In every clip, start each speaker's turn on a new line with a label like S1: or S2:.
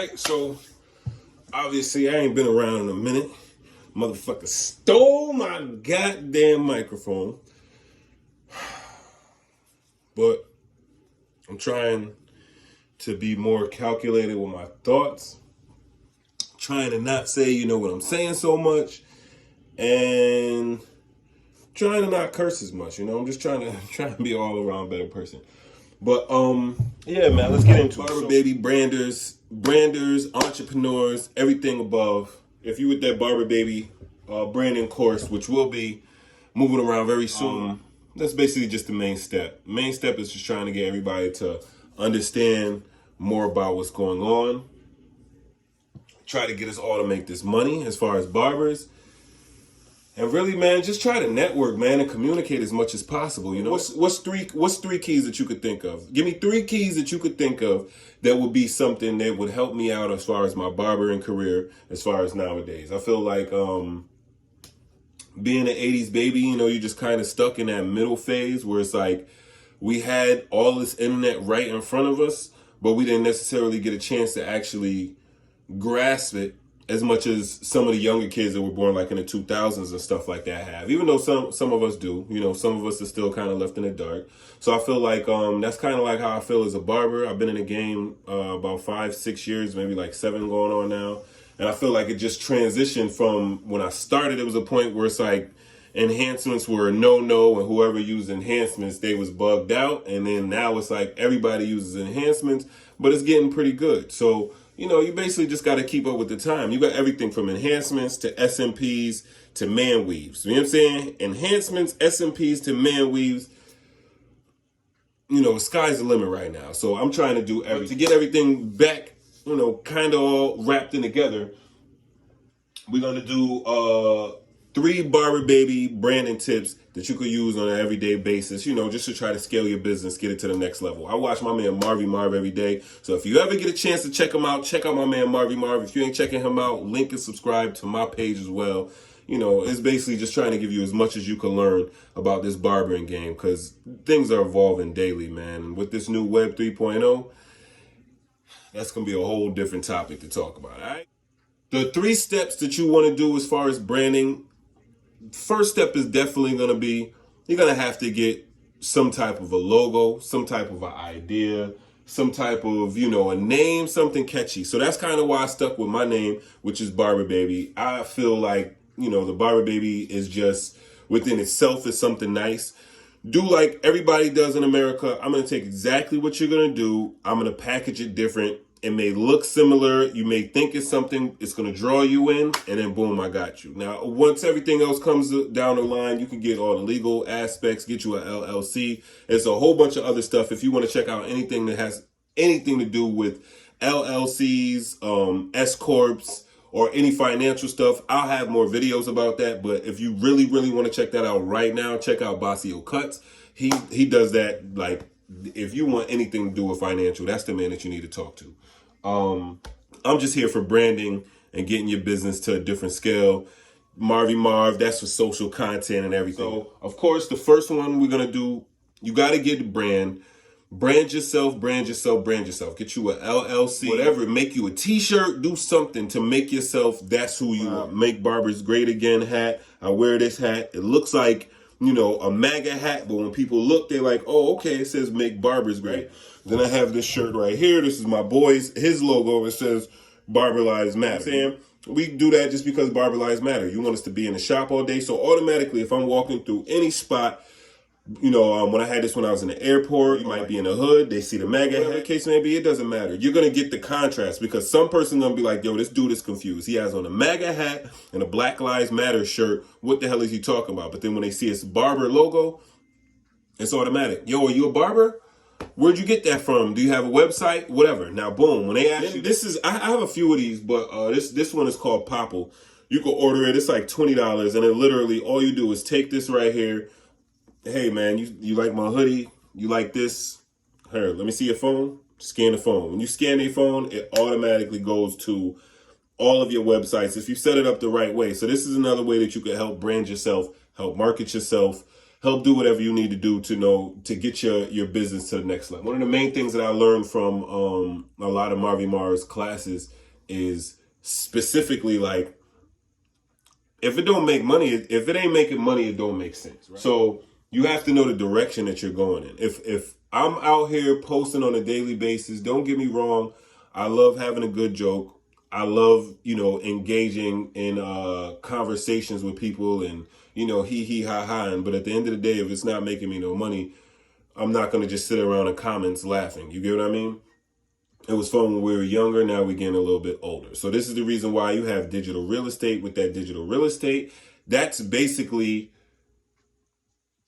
S1: right, so obviously I ain't been around in a minute. Motherfucker stole my goddamn microphone. But I'm trying to be more calculated with my thoughts. Trying to not say you know what I'm saying so much. And trying to not curse as much, I'm just trying to be an all around better person. But yeah, man, let's get into it. Barber Baby, branders, entrepreneurs, everything above. If you with that Barber Baby branding course, which will be moving around very soon, that's basically just the main step. Main step is just trying to get everybody to understand more about what's going on. Try to get us all to make this money as far as barbers. And really, man, just try to network, man, and communicate as much as possible. What's three keys that you could think of? Give me 3 keys that you could think of that would be something that would help me out as far as my barbering career, as far as nowadays. I feel like being an 80s baby, you're just kind of stuck in that middle phase where it's like we had all this internet right in front of us, but we didn't necessarily get a chance to actually grasp it as much as some of the younger kids that were born like in the 2000s and stuff like that have. Even though some of us do, some of us are still kind of left in the dark. So I feel like that's kind of like how I feel as a barber. I've been in the game about 5-6 years, maybe like 7 going on now. And I feel like it just transitioned from when I started, it was a point where it's like enhancements were a no-no, and whoever used enhancements, they was bugged out. And then now it's like everybody uses enhancements, but it's getting pretty good. So you basically just got to keep up with the time. You got everything from enhancements to SMPs to man weaves. You know what I'm saying? Enhancements, SMPs to man weaves. Sky's the limit right now. So I'm trying to do everything. To get everything back, kind of all wrapped in together, we're going to do 3 Barber Baby branding tips that you could use on an everyday basis, just to try to scale your business, get it to the next level. I watch my man Marvy Marv every day. So if you ever get a chance to check him out, check out my man Marvy Marv. If you ain't checking him out, link and subscribe to my page as well. It's basically just trying to give you as much as you can learn about this barbering game, because things are evolving daily, man. And with this new Web 3.0, that's going to be a whole different topic to talk about, all right? The 3 steps that you want to do as far as branding. First step is definitely going to be, you're going to have to get some type of a logo, some type of an idea, some type of, a name, something catchy. So that's kind of why I stuck with my name, which is Barber Baby. I feel like, the Barber Baby is just within itself is something nice. Do like everybody does in America. I'm going to take exactly what you're going to do. I'm going to package it different. It may look similar. You may think it's something. It's going to draw you in, and then boom, I got you. Now, once everything else comes down the line, you can get all the legal aspects, get you an LLC. There's a whole bunch of other stuff. If you want to check out anything that has anything to do with LLCs, S Corps, or any financial stuff, I'll have more videos about that. But if you really, really want to check that out right now, check out Basio Cuts. He does that. Like, if you want anything to do with financial, that's the man that you need to talk to. I'm just here for branding and getting your business to a different scale. Marvy Marv, that's for social content and everything. So, of course, the first one we're going to do, you got to get the brand. Brand yourself. Get you a LLC, whatever. Make you a t-shirt. Do something to make yourself, that's who you are. Make Barbers Great Again hat. I wear this hat. It looks like, a MAGA hat, but when people look, they're like, oh, okay, it says Make Barbers Great. Then I have this shirt right here. This is my boy's, his logo. It says Barber Lives Matter. Sam, we do that just because Barber Lives Matter. You want us to be in the shop all day. So automatically, if I'm walking through any spot, when I had this when I was in the airport, you might be in the hood, they see the MAGA hat. Whatever the case may be, it doesn't matter. You're going to get the contrast, because some person's going to be like, yo, this dude is confused. He has on a MAGA hat and a Black Lives Matter shirt. What the hell is he talking about? But then when they see his barber logo, it's automatic. Yo, are you a barber? Where'd you get that from? Do you have a website? Whatever. Now, boom. When they ask you, I have a few of these, but this one is called Popple. You can order it. It's like $20, and then literally all you do is take this right here. Hey, man, you like my hoodie? You like this? Here, let me see your phone. Scan the phone. When you scan your phone, it automatically goes to all of your websites if you set it up the right way. So this is another way that you can help brand yourself, help market yourself, help do whatever you need to do to get your business to the next level. One of the main things that I learned from a lot of Marvy Mar's classes is specifically like, if it don't make money, if it ain't making money, it don't make sense. Right? So you have to know the direction that you're going in. If I'm out here posting on a daily basis, don't get me wrong, I love having a good joke. I love, engaging in conversations with people and, hee ha ha. But at the end of the day, if it's not making me no money, I'm not going to just sit around in comments laughing. You get what I mean? It was fun when we were younger. Now we're getting a little bit older. So this is the reason why you have digital real estate. With that digital real estate, that's basically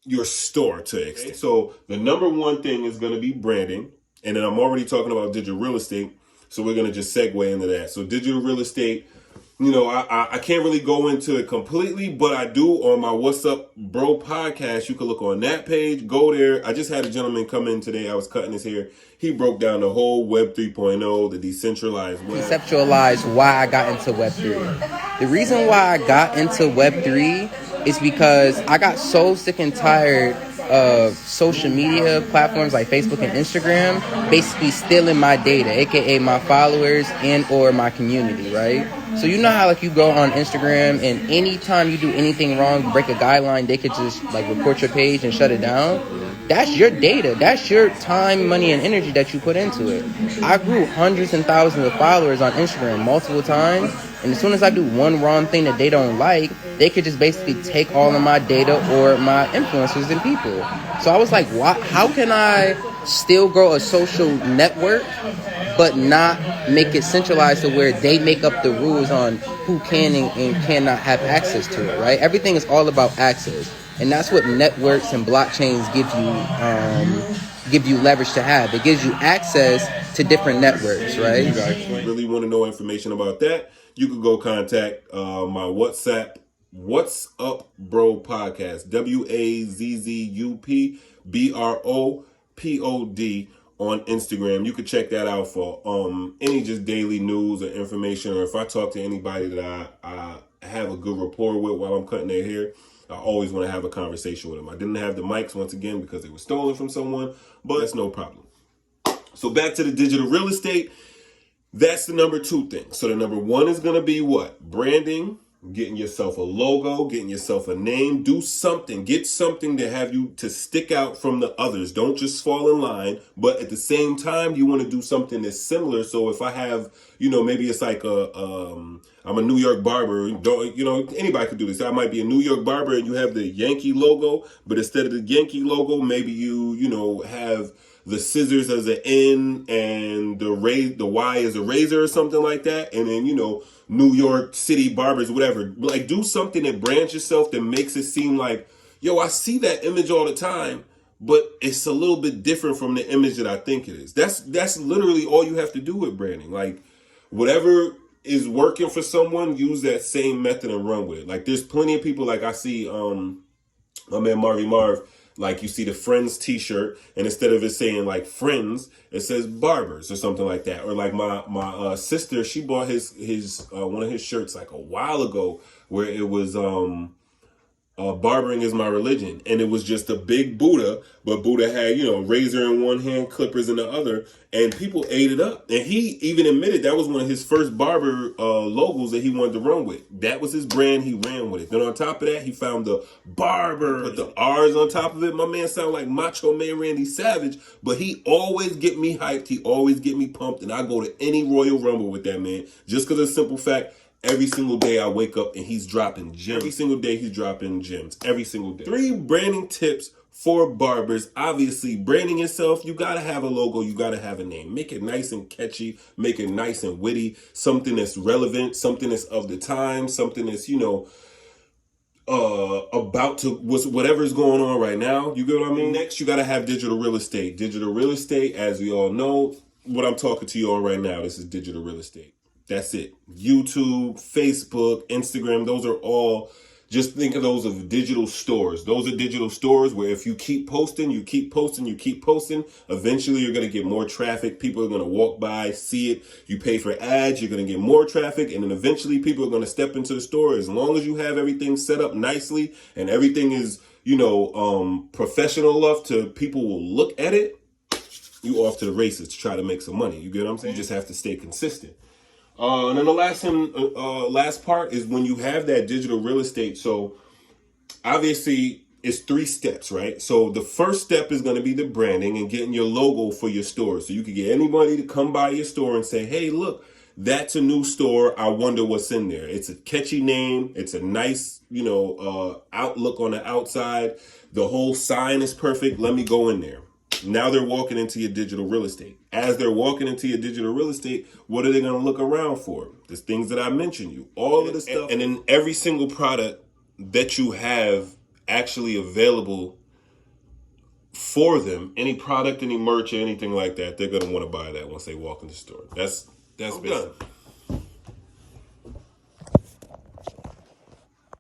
S1: your store to an extent. So the number one thing is going to be branding. And then I'm already talking about digital real estate. So we're going to just segue into that. So digital real estate, I can't really go into it completely, but I do on my What's Up Bro podcast. You can look on that page, go there. I just had a gentleman come in today. I was cutting his hair. He broke down the whole Web 3.0, the decentralized web.
S2: Conceptualize why I got into Web 3. The reason why I got into Web 3 is because I got so sick and tired of social media platforms like Facebook and Instagram basically stealing my data, aka my followers and or my community, right? So you know how like you go on Instagram and anytime you do anything wrong, break a guideline, they could just like report your page and shut it down. That's your data. That's your time, money, and energy that you put into it. I grew hundreds and thousands of followers on Instagram multiple times. And as soon as I do one wrong thing that they don't like, they could just basically take all of my data or my influencers and people. So I was like, how can I still grow a social network, but not make it centralized to where they make up the rules on who can and cannot have access to it, right? Everything is all about access. And that's what networks and blockchains give you leverage to have. It gives you access to different networks, right?
S1: If you guys really want to know information about that, you could go contact my WhatsApp, What's Up Bro podcast, WAZZUPBROPOD on Instagram. You could check that out for any just daily news or information, or if I talk to anybody that I have a good rapport with while I'm cutting their hair, I always want to have a conversation with them. I didn't have the mics once again because they were stolen from someone, but that's no problem. So back to the digital real estate. That's the number two thing. So the number one is going to be what? Branding, getting yourself a logo, getting yourself a name. Do something. Get something to have you to stick out from the others. Don't just fall in line. But at the same time, you want to do something that's similar. So if I have, maybe it's like I'm a New York barber. Anybody could do this. I might be a New York barber and you have the Yankee logo, but instead of the Yankee logo, maybe you have the scissors as an N and the Y as a razor or something like that. And then, New York City barbers, whatever. Like, do something that brands yourself that makes it seem like, I see that image all the time, but it's a little bit different from the image that I think it is. That's literally all you have to do with branding. Like, whatever is working for someone, use that same method and run with it. Like, there's plenty of people, like I see my man Marvy Marv, like you see the Friends t-shirt, and instead of it saying like Friends, it says Barbers or something like that. Or like my sister, she bought his one of his shirts like a while ago where it was barbering is my religion, and it was just a big Buddha, but Buddha had razor in one hand, clippers in the other, and people ate it up. And he even admitted that was one of his first barber logos that he wanted to run with. That was his brand. He ran with it. Then on top of that, he found the barber, put the R's on top of it. My man sounded like Macho Man Randy Savage, but he always get me hyped. He always get me pumped, and I go to any Royal Rumble with that man just because of the simple fact. Every single day I wake up and he's dropping gems. Every single day he's dropping gems. Every single day. 3 branding tips for barbers. Obviously, branding yourself, you got to have a logo. You got to have a name. Make it nice and catchy. Make it nice and witty. Something that's relevant. Something that's of the time. Something that's, about to whatever's going on right now. You get what I mean? Next, you got to have digital real estate. Digital real estate, as we all know, what I'm talking to you on right now, this is digital real estate. That's it. YouTube, Facebook, Instagram, those are all, just think of those as digital stores. Those are digital stores where if you keep posting, eventually you're going to get more traffic. People are going to walk by, see it. You pay for ads, you're going to get more traffic. And then eventually people are going to step into the store. As long as you have everything set up nicely and everything is professional enough to people will look at it, you off to the races to try to make some money. You get what I'm saying? You just have to stay consistent. And then the last part is when you have that digital real estate. So obviously it's 3 steps, right? So the first step is going to be the branding and getting your logo for your store. So you can get anybody to come by your store and say, hey, look, that's a new store. I wonder what's in there. It's a catchy name. It's a nice, outlook on the outside. The whole sign is perfect. Let me go in there. Now they're walking into your digital real estate. As they're walking into your digital real estate, what are they going to look around for? The things that I mentioned you, all of the stuff. And then every single product that you have actually available for them, any product, any merch, or anything like that, they're going to want to buy that once they walk in the store. That's basically.